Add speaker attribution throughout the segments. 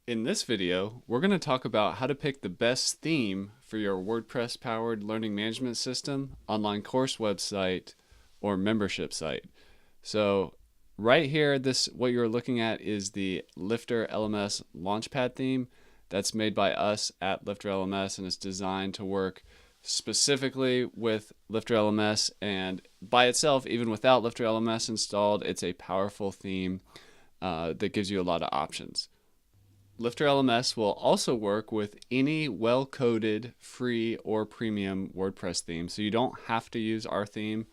Speaker 1: In this video, we're going to talk about how to pick the best theme for your WordPress-powered learning management system, online course website, or membership site. So right here, what you're looking at is the Lifter LMS Launchpad theme that's made by us at Lifter LMS, and it's designed to work specifically with Lifter LMS, and by itself, even without Lifter LMS installed, it's a powerful theme that gives you a lot of options. Lifter LMS will also work with any well-coded free or premium WordPress theme. So you don't have to use our theme.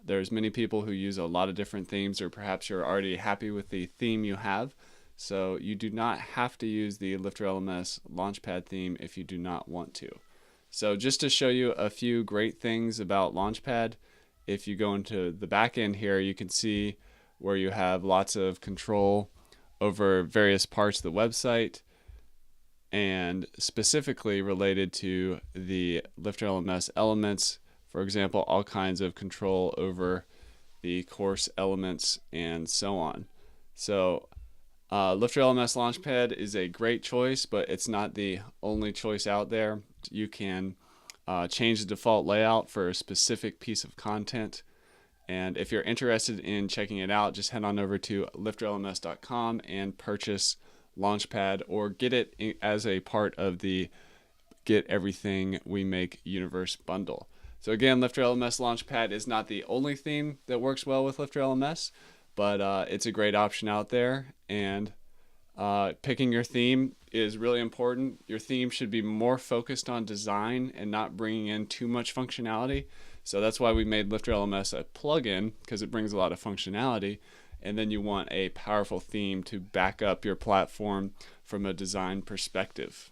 Speaker 1: There's many people who use a lot of different themes, or perhaps you're already happy with the theme you have. So you do not have to use the Lifter LMS Launchpad theme if you do not want to. So just to show you a few great things about Launchpad, if you go into the back end here, you can see where you have lots of control over various parts of the website, and specifically related to the Lifter LMS elements. For example, all kinds of control over the course elements and so on. So Lifter LMS Launchpad is a great choice, but it's not the only choice out there. You can change the default layout for a specific piece of content. And if you're interested in checking it out, just head on over to lifterlms.com and purchase Launchpad, or get it as a part of the Get Everything We Make Universe bundle. So again, Lifter LMS Launchpad is not the only theme that works well with Lifter LMS, but it's a great option out there. And picking your theme is really important. Your theme should be more focused on design and not bringing in too much functionality. So that's why we made Lifter LMS a plugin, because it brings a lot of functionality. And then you want a powerful theme to back up your platform from a design perspective.